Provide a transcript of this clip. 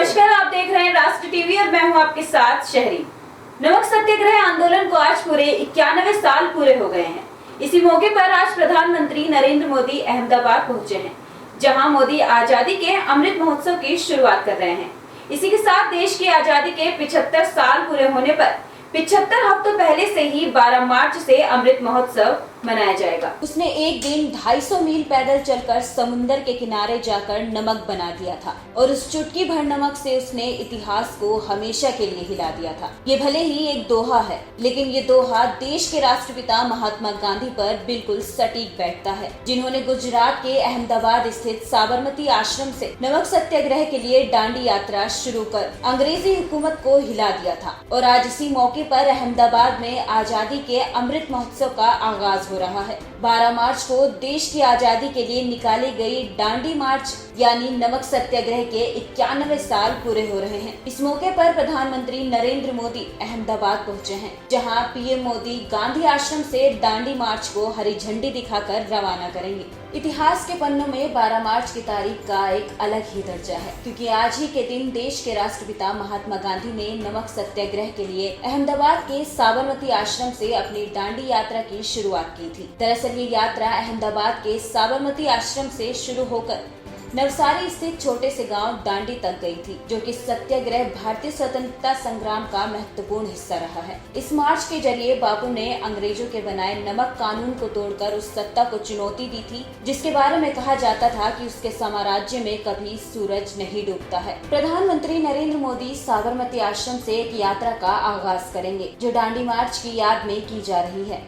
नमस्कार, आप देख रहे हैं राष्ट्र टीवी और मैं हूं आपके साथ शहरी। नमक सत्याग्रह आंदोलन को आज पूरे 91 साल पूरे हो गए हैं। इसी मौके पर आज प्रधानमंत्री नरेंद्र मोदी अहमदाबाद पहुंचे हैं, जहां मोदी आजादी के अमृत महोत्सव की शुरुआत कर रहे हैं। इसी के साथ देश की आजादी के 75 साल पूरे होने पर 75 हफ्तों पहले से ही 12 मार्च से अमृत महोत्सव मनाया जाएगा। उसने एक दिन 250 मील पैदल चलकर समुंदर के किनारे जाकर नमक बना दिया था और उस चुटकी भर नमक से उसने इतिहास को हमेशा के लिए हिला दिया था। ये भले ही एक दोहा है, लेकिन ये दोहा देश के राष्ट्रपिता महात्मा गांधी पर बिल्कुल सटीक बैठता है, जिन्होंने गुजरात के अहमदाबाद स्थित साबरमती आश्रम से नमक सत्याग्रह के लिए दांडी यात्रा शुरू कर अंग्रेजी हुकूमत को हिला दिया था। और आज इसी मौके पर अहमदाबाद में आजादी के अमृत महोत्सव का आगाज हो रहा है। 12 मार्च को देश की आजादी के लिए निकाली गई दांडी मार्च यानी नमक सत्याग्रह के 91 साल पूरे हो रहे हैं। इस मौके पर प्रधानमंत्री नरेंद्र मोदी अहमदाबाद पहुंचे हैं, जहां पीएम मोदी गांधी आश्रम से दांडी मार्च को हरी झंडी दिखाकर रवाना करेंगे। इतिहास के पन्नों में 12 मार्च की तारीख का एक अलग ही दर्जा है, क्योंकि आज ही के दिन देश के राष्ट्रपिता महात्मा गांधी ने नमक सत्याग्रह के लिए अहमदाबाद के साबरमती आश्रम से अपनी दांडी यात्रा की शुरुआत की थी। दरअसल ये यात्रा अहमदाबाद के साबरमती आश्रम से शुरू होकर नवसारी स्थित छोटे से गांव दांडी तक गई थी, जो कि सत्याग्रह भारतीय स्वतंत्रता संग्राम का महत्वपूर्ण हिस्सा रहा है। इस मार्च के जरिए बापू ने अंग्रेजों के बनाए नमक कानून को तोड़कर उस सत्ता को चुनौती दी थी, जिसके बारे में कहा जाता था कि उसके साम्राज्य में कभी सूरज नहीं डूबता है। प्रधानमंत्री नरेंद्र मोदी साबरमती आश्रम से एक यात्रा का आगाज करेंगे, जो दांडी मार्च की याद में की जा रही है।